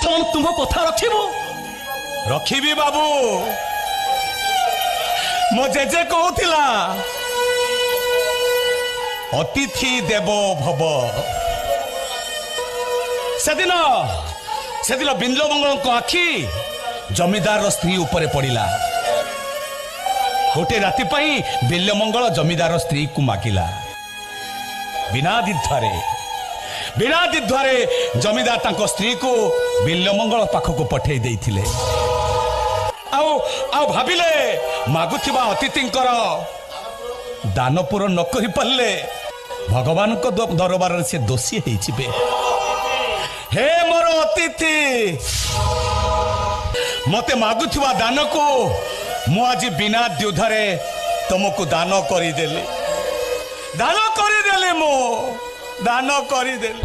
ବର୍ତ୍ତମାନ ତୁମ କଥା ରଖିବୁ? ରଖିବି ବାବୁ। ମୋ ଜେଜେ କହୁଥିଲା ଅତିଥି ଦେବ ଭବ। ସେଦିନ ବିଲ୍ୱମଙ୍ଗଳଙ୍କ ଆଖି ଜମିଦାର ସ୍ତ୍ରୀ ଉପରେ ପଡ଼ିଲା। ଗୋଟେ ରାତି ପାଇଁ ବିଲ୍ୱମଙ୍ଗଳ ଜମିଦାର ସ୍ତ୍ରୀକୁ ମାଗିଲା। ବିନା ଦ୍ୱିଧାରେ ଜମିଦାର ତାଙ୍କ ସ୍ତ୍ରୀକୁ ବିଲ୍ୱମଙ୍ଗଳ ପାଖକୁ ପଠେଇ ଦେଇଥିଲେ। ଆଉ ଭାବିଲେ ମାଗୁଥିବା ଅତିଥିଙ୍କର ଦାନ ପୂରଣ ନ କରିପାରିଲେ ଭଗବାନଙ୍କ ଦରବାରରେ ସେ ଦୋଷୀ ହେଇଯିବେ। ହେ ମୋର ଅତିଥି, ମତେ ମାଗୁଥିବା ଦାନକୁ ମୁଁ ଆଜି ବିନା ଦ୍ୱିଧାରେ ତମକୁ ଦାନ କରିଦେଲି। ମୁଁ ଦାନ କରିଦେଲି।